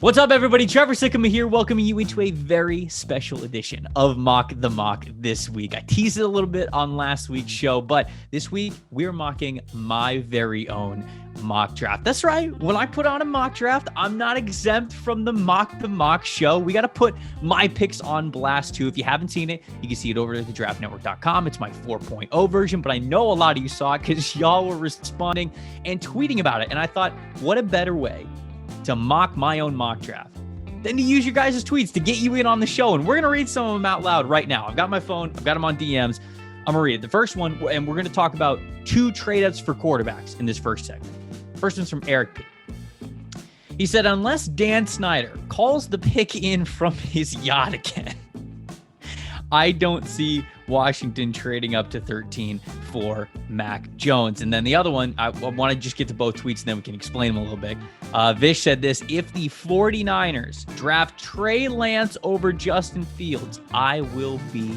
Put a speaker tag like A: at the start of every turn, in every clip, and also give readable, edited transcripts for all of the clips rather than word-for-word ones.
A: What's up, everybody? Trevor Sikkema here, welcoming you into a very special edition of Mock the Mock this week. I teased it a little bit on last week's show, but this week we're mocking my very own mock draft. That's right. When I put on a mock draft, I'm not exempt from the Mock the Mock show. We got to put my picks on blast too. If you haven't seen it, you can see it over at thedraftnetwork.com. It's my 4.0 version, but I know a lot of you saw it because y'all were responding and tweeting about it. And I thought, what a better way to mock my own mock draft than to use your guys' tweets to get you in on the show. And we're going to read some of them out loud right now. I've got my phone. I've got them on DMs. I'm going to read it. The first one, and we're going to talk about 2 trade-ups for quarterbacks in this first segment. First one's from Eric P. He said, unless Dan Snyder calls the pick in from his yacht again, I don't see Washington trading up to 13 for Mac Jones. And then the other one, I want to just get to both tweets and then we can explain them a little bit. Vish said this: if the 49ers draft Trey Lance over Justin Fields, I will be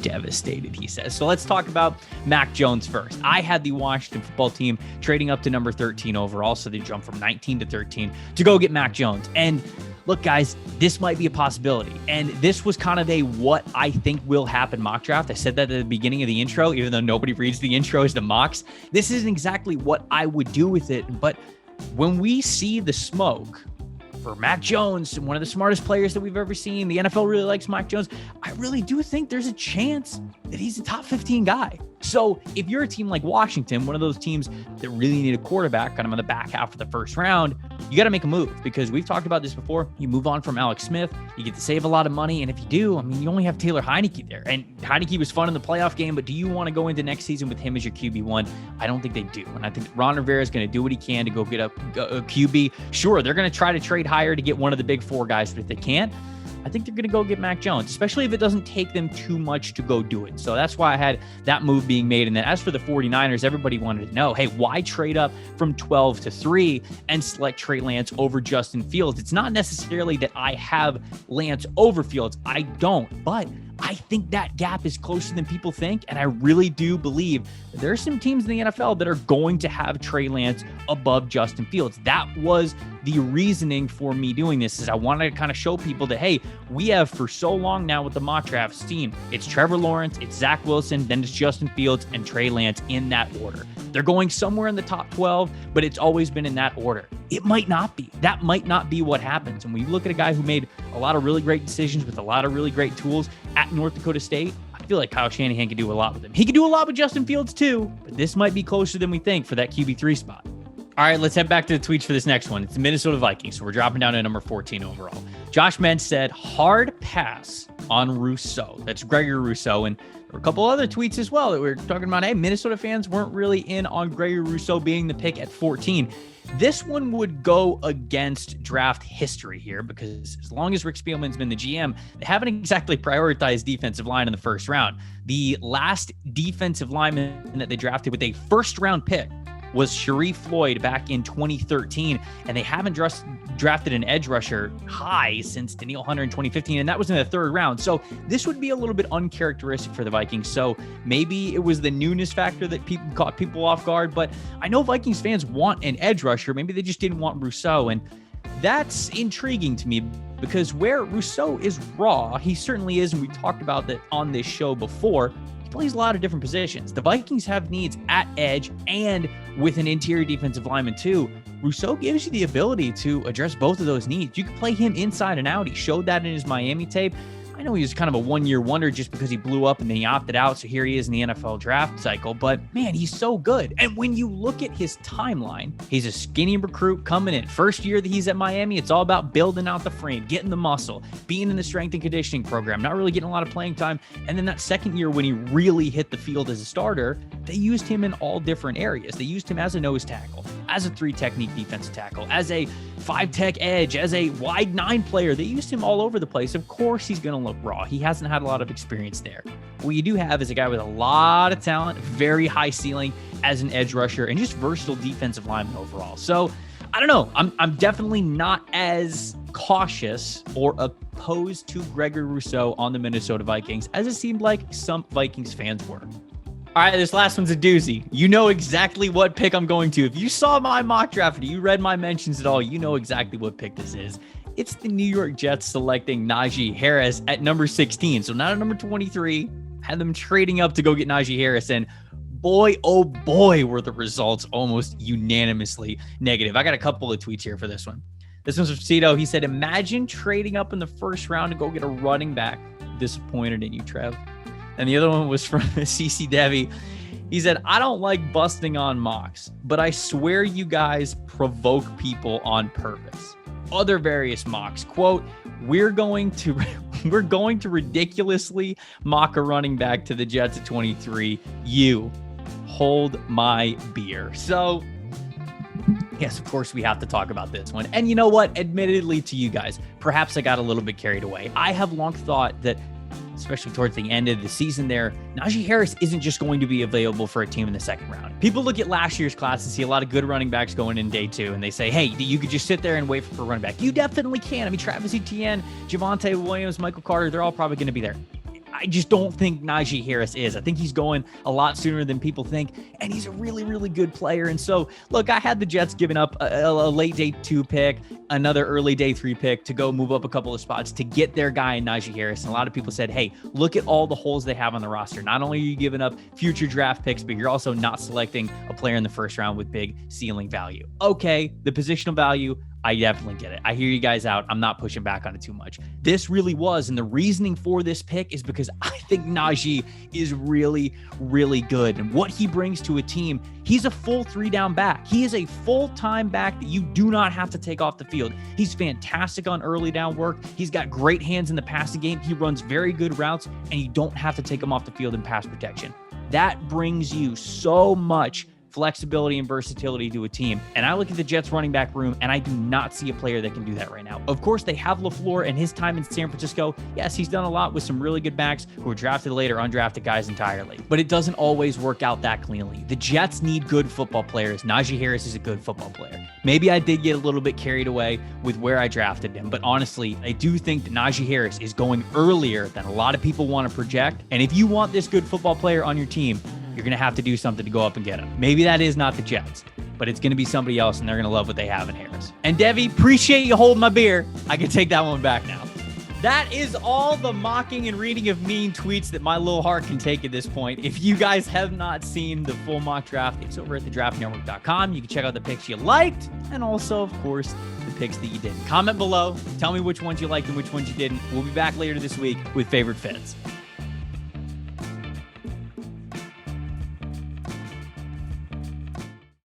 A: devastated, he says. So let's talk about Mac Jones first. I had the Washington football team trading up to number 13 overall, so they jumped from 19 to 13 to go get Mac Jones. And look, guys, this might be a possibility. And this was kind of a what I think will happen mock draft. I said that at the beginning of the intro, even though nobody reads the intros to mocks. This isn't exactly what I would do with it. But when we see the smoke for Mac Jones, one of the smartest players that we've ever seen, the NFL really likes Mac Jones, I really do think there's a chance that he's a top 15 guy. So if you're a team like Washington, one of those teams that really need a quarterback kind of in the back half of the first round, you got to make a move, because we've talked about this before. You move on from Alex Smith, you get to save a lot of money. And if you do, I mean, you only have Taylor Heineke there. And Heineke was fun in the playoff game, but do you want to go into next season with him as your QB1? I don't think they do. And I think Ron Rivera is going to do what he can to go get a QB. Sure, they're going to try to trade higher to get one of the big 4 guys, but if they can't, I think they're going to go get Mac Jones, especially if it doesn't take them too much to go do it. So that's why I had that move being made. And then as for the 49ers, everybody wanted to know, hey, why trade up from 12 to 3 and select Trey Lance over Justin Fields? It's not necessarily that I have Lance over Fields. I don't, but I think that gap is closer than people think. And I really do believe that there are some teams in the NFL that are going to have Trey Lance above Justin Fields. That was the reasoning for me doing this, is I wanted to kind of show people that, hey, we have for so long now with the mock drafts team, it's Trevor Lawrence, it's Zach Wilson, then it's Justin Fields and Trey Lance in that order. They're going somewhere in the top 12, but it's always been in that order. It might not be. That might not be what happens. And when you look at a guy who made a lot of really great decisions with a lot of really great tools at North Dakota State, I feel like Kyle Shanahan can do a lot with him. He can do a lot with Justin Fields too, but this might be closer than we think for that QB3 spot. All right, let's head back to the tweets for this next one. It's the Minnesota Vikings, so we're dropping down to number 14 overall. Josh Mentz said, hard pass on Rousseau. That's Gregor Rousseau. And there were a couple other tweets as well that we were talking about, hey, Minnesota fans weren't really in on Gregor Rousseau being the pick at 14. This one would go against draft history here, because as long as Rick Spielman's been the GM, they haven't exactly prioritized defensive line in the first round. The last defensive lineman that they drafted with a first-round pick was Sharif Floyd back in 2013, and they haven't drafted an edge rusher high since Danielle Hunter in 2015, and that was in the 3rd round. So this would be a little bit uncharacteristic for the Vikings. So maybe it was the newness factor that caught people off guard, but I know Vikings fans want an edge rusher. Maybe they just didn't want Rousseau, and that's intriguing to me, because where Rousseau is raw, he certainly is, and we talked about that on this show before. Plays a lot of different positions. The Vikings have needs at edge and with an interior defensive lineman too. Rousseau gives you the ability to address both of those needs. You can play him inside and out. He showed that in his Miami tape. I know he was kind of a one-year wonder just because he blew up and then he opted out. So here he is in the NFL draft cycle. But man, he's so good. And when you look at his timeline, he's a skinny recruit coming in. First year that he's at Miami, it's all about building out the frame, getting the muscle, being in the strength and conditioning program, not really getting a lot of playing time. And then that second year when he really hit the field as a starter, they used him in all different areas. They used him as a nose tackle, as a 3-technique defensive tackle, as a 5-tech edge, as a wide 9 player. They used him all over the place. Of course, he's going to look raw. He hasn't had a lot of experience there. What you do have is a guy with a lot of talent, very high ceiling as an edge rusher, and just versatile defensive lineman overall. So I don't know. I'm definitely not as cautious or opposed to Gregor Rousseau on the Minnesota Vikings as it seemed like some Vikings fans were. All right, this last one's a doozy. You know exactly what pick I'm going to. If you saw my mock draft, or you read my mentions at all, you know exactly what pick this is. It's the New York Jets selecting Najee Harris at number 16. So not at number 23. Had them trading up to go get Najee Harris. And boy, oh boy, were the results almost unanimously negative. I got a couple of tweets here for this one. This one's from Cito. He said, imagine trading up in the first round to go get a running back. Disappointed in you, Trev. And the other one was from CC Devi. He said, I don't like busting on mocks, but I swear you guys provoke people on purpose. Other various mocks, quote, we're going to ridiculously mock a running back to the Jets at 23. You hold my beer. So yes, of course, we have to talk about this one. And you know what? Admittedly to you guys, perhaps I got a little bit carried away. I have long thought that, especially towards the end of the season there, Najee Harris isn't just going to be available for a team in the second round. People look at last year's class and see a lot of good running backs going in day 2, and they say, hey, you could just sit there and wait for a running back. You definitely can. I mean, Travis Etienne, Javonte Williams, Michael Carter, they're all probably going to be there. I just don't think Najee Harris is. I think he's going a lot sooner than people think, and he's a really, really good player. And so, look, I had the Jets giving up a late day 2 pick, another early day 3 pick to go move up a couple of spots to get their guy in Najee Harris. And a lot of people said, hey, look at all the holes they have on the roster. Not only are you giving up future draft picks, but you're also not selecting a player in the first round with big ceiling value. Okay, the positional value, I definitely get it. I hear you guys out. I'm not pushing back on it too much. This really was, and the reasoning for this pick is because I think Naji is really, really good. And what he brings to a team, he's a full 3-down back. He is a full-time back that you do not have to take off the field. He's fantastic on early down work. He's got great hands in the passing game. He runs very good routes, and you don't have to take him off the field in pass protection. That brings you so much flexibility and versatility to a team. And I look at the Jets running back room and I do not see a player that can do that right now. Of course, they have LaFleur and his time in San Francisco. Yes, he's done a lot with some really good backs who were drafted later, undrafted guys entirely. But it doesn't always work out that cleanly. The Jets need good football players. Najee Harris is a good football player. Maybe I did get a little bit carried away with where I drafted him, but honestly, I do think that Najee Harris is going earlier than a lot of people want to project. And if you want this good football player on your team, you're going to have to do something to go up and get him. Maybe that is not the Jets, but it's going to be somebody else, and they're going to love what they have in Harris. And Devi, appreciate you holding my beer. I can take that one back now. That is all the mocking and reading of mean tweets that my little heart can take at this point. If you guys have not seen the full mock draft, it's over at thedraftnetwork.com. You can check out the picks you liked and also, of course, the picks that you didn't. Comment below. Tell me which ones you liked and which ones you didn't. We'll be back later this week with favorite fits.